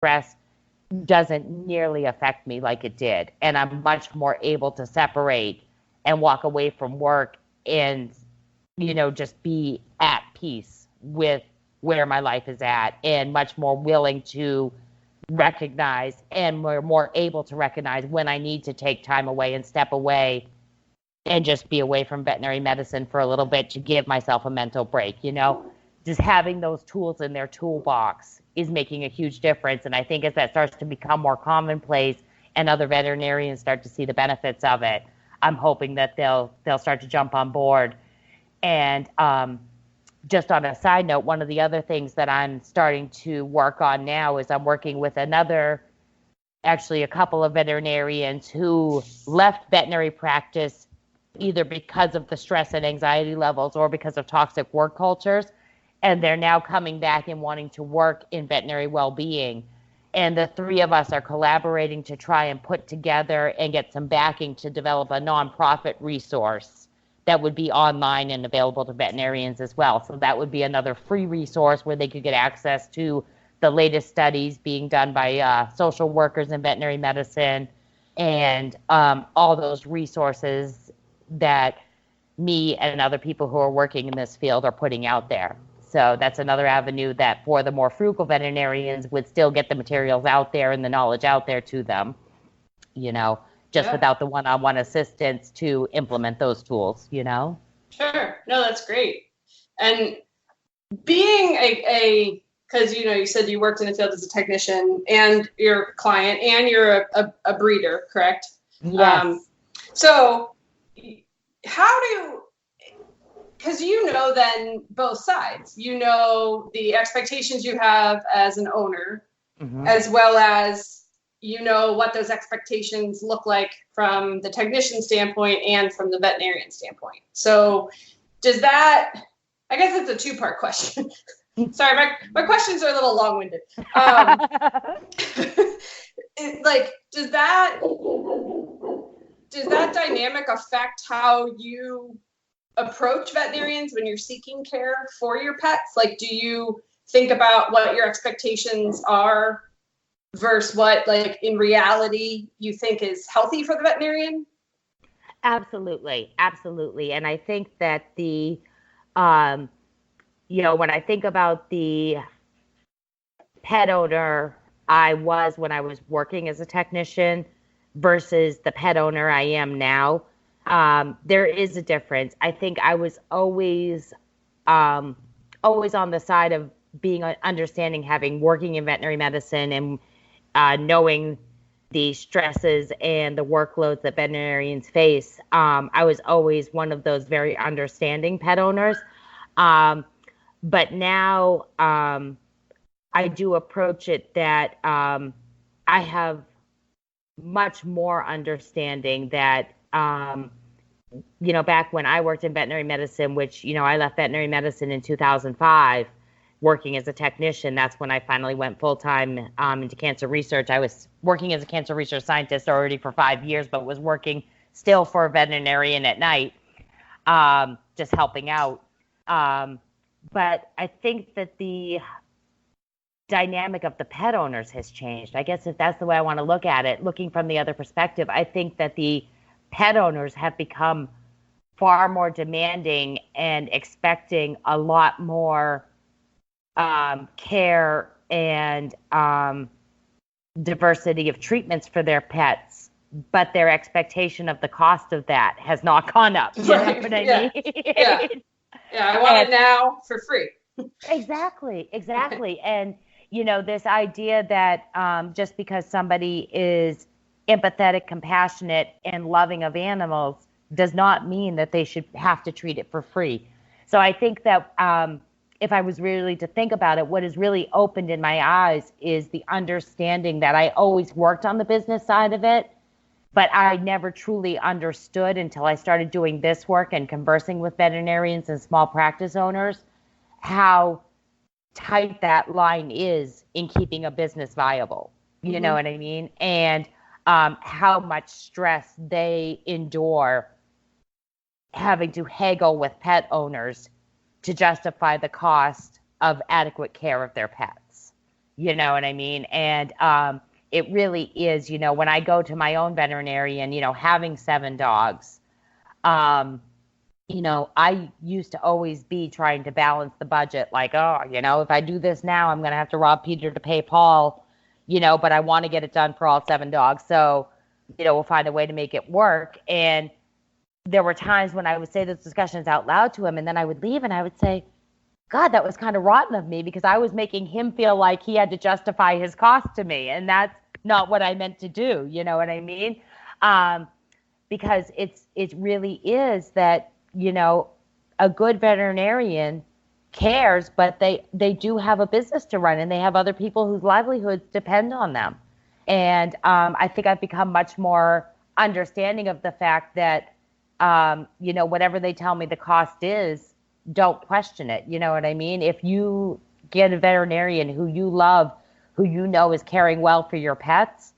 stress doesn't nearly affect me like it did. And I'm much more able to separate and walk away from work and, just be at peace with where my life is at, and much more willing to recognize and more able to recognize when I need to take time away and step away and just be away from veterinary medicine for a little bit to give myself a mental break. Just having those tools in their toolbox is making a huge difference. And I think as that starts to become more commonplace and other veterinarians start to see the benefits of it, I'm hoping that they'll start to jump on board. And just on a side note, one of the other things that I'm starting to work on now is I'm working with actually a couple of veterinarians who left veterinary practice either because of the stress and anxiety levels or because of toxic work cultures. And they're now coming back and wanting to work in veterinary well-being. And the three of us are collaborating to try and put together and get some backing to develop a nonprofit resource that would be online and available to veterinarians as well. So that would be another free resource where they could get access to the latest studies being done by social workers in veterinary medicine, and all those resources that me and other people who are working in this field are putting out there. So that's another avenue that for the more frugal veterinarians would still get the materials out there and the knowledge out there to them, without the one-on-one assistance to implement those tools, Sure. No, that's great. And being because, you said you worked in the field as a technician and you're a client and you're a breeder, correct? Yes. So because then both sides, the expectations you have as an owner, mm-hmm. as well as, what those expectations look like from the technician standpoint and from the veterinarian standpoint. So I guess it's a two-part question. Sorry, my questions are a little long-winded. Does that dynamic affect how you approach veterinarians when you're seeking care for your pets? Do you think about what your expectations are versus what, in reality, you think is healthy for the veterinarian? Absolutely. And I think that when I think about the pet owner I was when I was working as a technician versus the pet owner I am now, there is a difference. I think I was always on the side of being understanding, working in veterinary medicine and knowing the stresses and the workloads that veterinarians face. I was always one of those very understanding pet owners. But now I do approach it that I have much more understanding that, back when I worked in veterinary medicine, which, I left veterinary medicine in 2005, working as a technician. That's when I finally went full-time into cancer research. I was working as a cancer research scientist already for 5 years, but was working still for a veterinarian at night, just helping out. But I think that the dynamic of the pet owners has changed. I guess if that's the way I want to look at it, looking from the other perspective, I think that the pet owners have become far more demanding and expecting a lot more care and diversity of treatments for their pets, but their expectation of the cost of that has not gone up. You know what I mean? Yeah, I want it now for free. Exactly. And, this idea that just because somebody is empathetic, compassionate, and loving of animals does not mean that they should have to treat it for free. So I think that if I was really to think about it, what has really opened in my eyes is the understanding that I always worked on the business side of it, but I never truly understood until I started doing this work and conversing with veterinarians and small practice owners how tight that line is in keeping a business viable. You know what I mean? And how much stress they endure having to haggle with pet owners to justify the cost of adequate care of their pets. You know what I mean? And it really is, when I go to my own veterinarian, having 7 dogs, um, I used to always be trying to balance the budget, like, oh, if I do this now, I'm going to have to rob Peter to pay Paul, but I want to get it done for all 7 dogs. So, we'll find a way to make it work. And there were times when I would say those discussions out loud to him, and then I would leave and I would say, God, that was kind of rotten of me because I was making him feel like he had to justify his cost to me. And that's not what I meant to do. You know what I mean? Because it really is that, a good veterinarian cares, but they do have a business to run and they have other people whose livelihoods depend on them. And I think I've become much more understanding of the fact that, whatever they tell me the cost is, don't question it. You know what I mean? If you get a veterinarian who you love, who is caring well for your pets,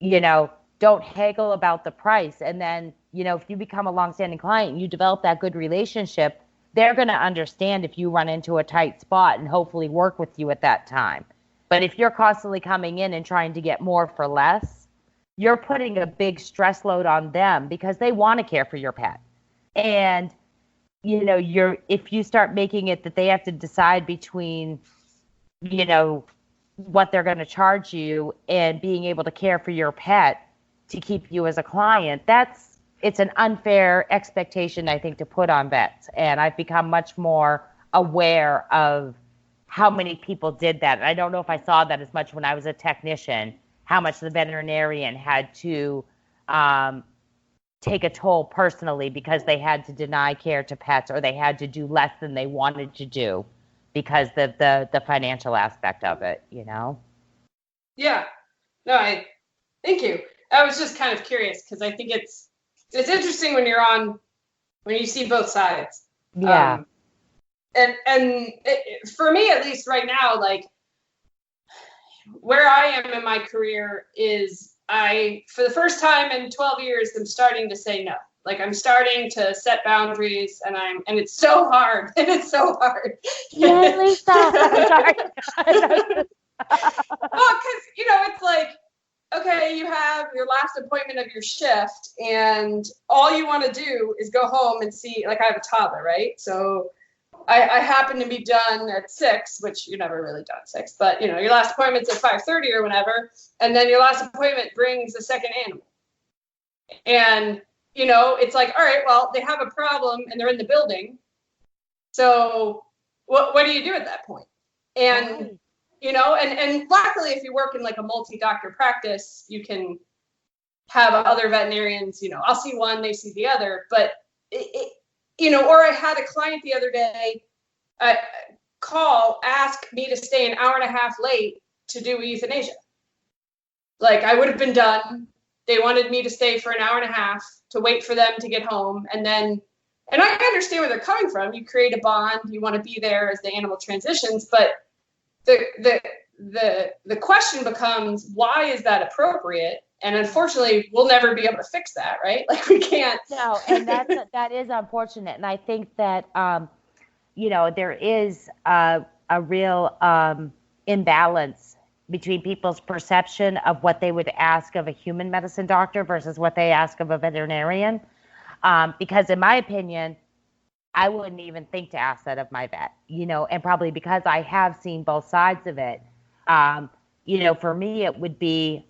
don't haggle about the price. And then, if you become a longstanding client and you develop that good relationship, they're going to understand if you run into a tight spot and hopefully work with you at that time. But if you're constantly coming in and trying to get more for less, you're putting a big stress load on them because they want to care for your pet. And, if you start making it that they have to decide between, what they're going to charge you and being able to care for your pet to keep you as a client, it's an unfair expectation, I think, to put on vets. And I've become much more aware of how many people did that. And I don't know if I saw that as much when I was a technician, how much the veterinarian had to take a toll personally because they had to deny care to pets or they had to do less than they wanted to do because the financial aspect of it, Yeah. No, thank you. I was just kind of curious because I think it's interesting when you see both sides. Yeah. For me, at least right now, like where I am in my career is for the first time in 12 years, I'm starting to say no. Like I'm starting to set boundaries and it's so hard. And it's so hard. Yay, Lisa. I'm sorry. Well, because, it's like, okay, you have your last appointment of your shift and all you want to do is go home and see, like I have a toddler, right? So I happen to be done at 6, which you're never really done at 6, but your last appointment's at 5:30 or whenever, and then your last appointment brings a second animal. And, it's like, all right, well, they have a problem and they're in the building. So what do you do at that point? And, and luckily if you work in like a multi-doctor practice, you can have other veterinarians, I'll see one, they see the other, but or I had a client the other day ask me to stay an hour and a half late to do euthanasia. Like I would have been done. They wanted me to stay for an hour and a half to wait for them to get home. And I understand where they're coming from. You create a bond. You want to be there as the animal transitions. But the question becomes, why is that appropriate? And unfortunately, we'll never be able to fix that, right? Like we can't. No, and that is unfortunate. And I think that, there is a real imbalance between people's perception of what they would ask of a human medicine doctor versus what they ask of a veterinarian. Because in my opinion, I wouldn't even think to ask that of my vet, and probably because I have seen both sides of it. For me, it would be,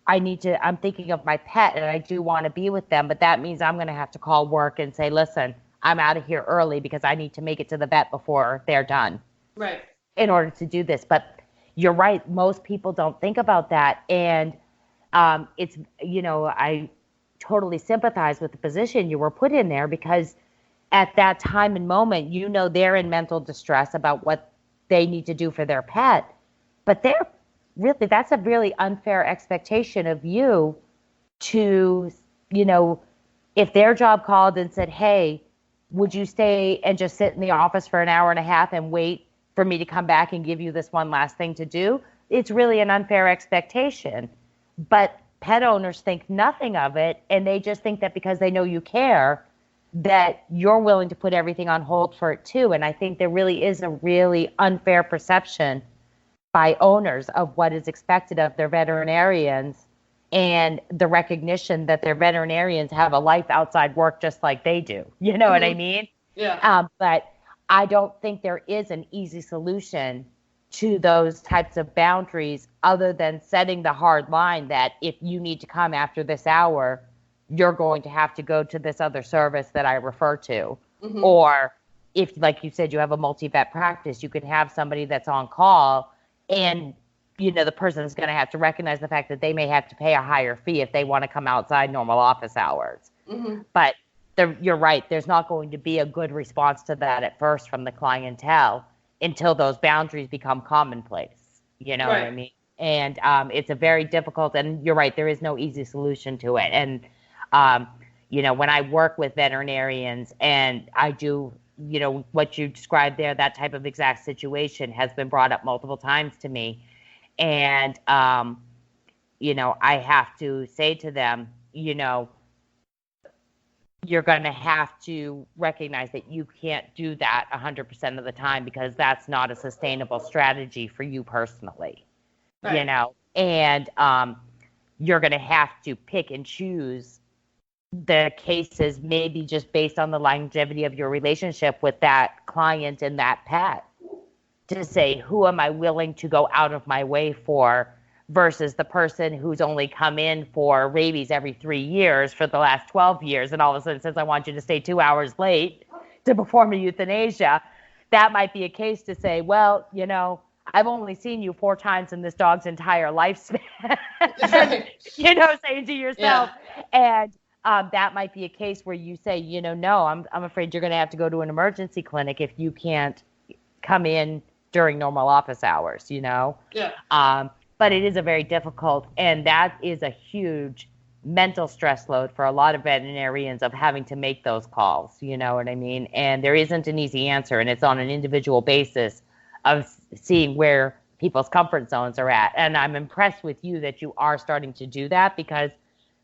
I'm thinking of my pet and I do want to be with them, but that means I'm going to have to call work and say, listen, I'm out of here early because I need to make it to the vet before they're done. Right. In order to do this. But you're right. Most people don't think about that. And it's, I totally sympathize with the position you were put in there because at that time and moment, they're in mental distress about what they need to do for their pet, but that's a really unfair expectation of you to, if their job called and said, hey, would you stay and just sit in the office for an hour and a half and wait for me to come back and give you this one last thing to do? It's really an unfair expectation. But pet owners think nothing of it, and they just think that because they know you care, that you're willing to put everything on hold for it too. And I think there really is a really unfair perception by owners of what is expected of their veterinarians, and the recognition that their veterinarians have a life outside work just like they do. You know what I mean? Yeah. But I don't think there is an easy solution to those types of boundaries other than setting the hard line that if you need to come after this hour, you're going to have to go to this other service that I refer to. Or if, like you said, you have a multi-vet practice, you could have somebody that's on call, and the person's going to have to recognize the fact that they may have to pay a higher fee if they want to come outside normal office hours. But you're right, there's not going to be a good response to that at first from the clientele until those boundaries become commonplace. You know what I mean? And it's a very difficult, and you're right, there is no easy solution to it. And, when I work with veterinarians and I do, what you described there, that type of exact situation has been brought up multiple times to me. And, I have to say to them, you're going to have to recognize that you can't do that 100% of the time, because that's not a sustainable strategy for you personally, and you're going to have to pick and choose the cases, maybe just based on the longevity of your relationship with that client and that pet, to say, who am I willing to go out of my way for, versus the person who's only come in for rabies every 3 years for the last 12 years and all of a sudden says, I want you to stay 2 hours late to perform a euthanasia. That might be a case to say, well, I've only seen you 4 times in this dog's entire lifespan. Saying to yourself, and that might be a case where you say, no, I'm afraid you're going to have to go to an emergency clinic if you can't come in during normal office hours, But it is a very difficult, and that is a huge mental stress load for a lot of veterinarians of having to make those calls, you know what I mean? And there isn't an easy answer, and it's on an individual basis of seeing where people's comfort zones are at. And I'm impressed with you that you are starting to do that, because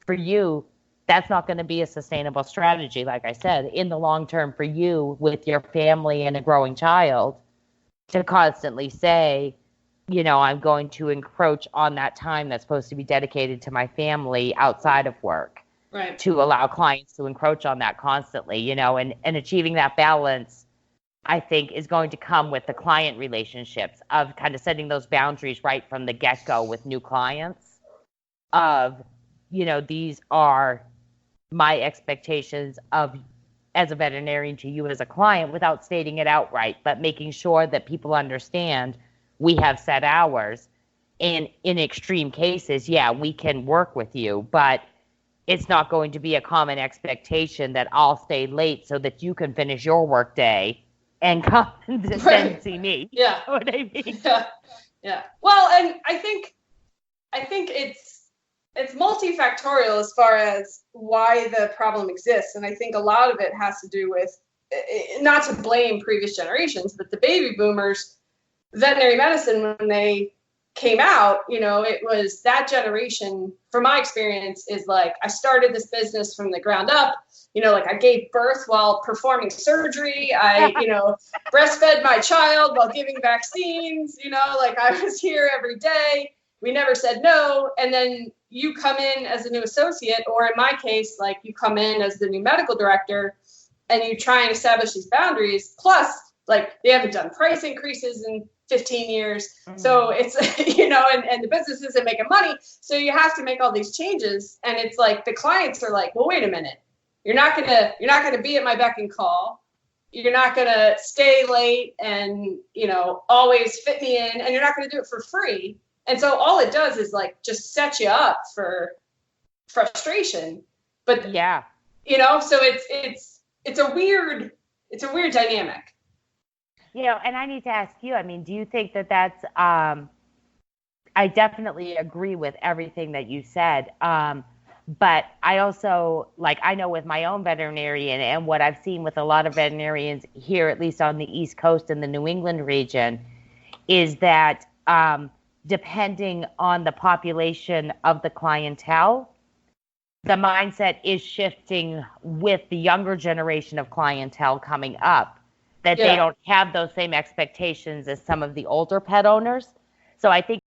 for you, that's not going to be a sustainable strategy, like I said, in the long term for you with your family and a growing child, to constantly say, I'm going to encroach on that time that's supposed to be dedicated to my family outside of work, to allow clients to encroach on that constantly, and achieving that balance, I think, is going to come with the client relationships of kind of setting those boundaries right from the get-go with new clients of, these are my expectations of as a veterinarian to you as a client, without stating it outright, but making sure that people understand we have set hours. And in extreme cases, we can work with you, but it's not going to be a common expectation that I'll stay late so that you can finish your work day and come and then see me. Yeah. You know what I mean? Yeah. Well, and I think it's multifactorial as far as why the problem exists. And I think a lot of it has to do with, not to blame previous generations, but the baby boomers, veterinary medicine, when they came out, it was that generation, from my experience, is like, I started this business from the ground up. I gave birth while performing surgery. I, breastfed my child while giving vaccines, I was here every day. We never said no. And then you come in as a new associate, or in my case, like, you come in as the new medical director and you try and establish these boundaries. Plus, like, they haven't done price increases in 15 years. So it's, and the business isn't making money. So you have to make all these changes. And it's like, the clients are like, well, wait a minute. You're not going to be at my beck and call. You're not going to stay late and, always fit me in, and you're not going to do it for free. And so all it does is, like, just set you up for frustration. But so it's a weird dynamic. And I need to ask you, I mean, do you think that that's, I definitely agree with everything that you said. But I also, I know with my own veterinarian and what I've seen with a lot of veterinarians here, at least on the East Coast in the New England region, is that depending on the population of the clientele, the mindset is shifting with the younger generation of clientele coming up, that they don't have those same expectations as some of the older pet owners. So I think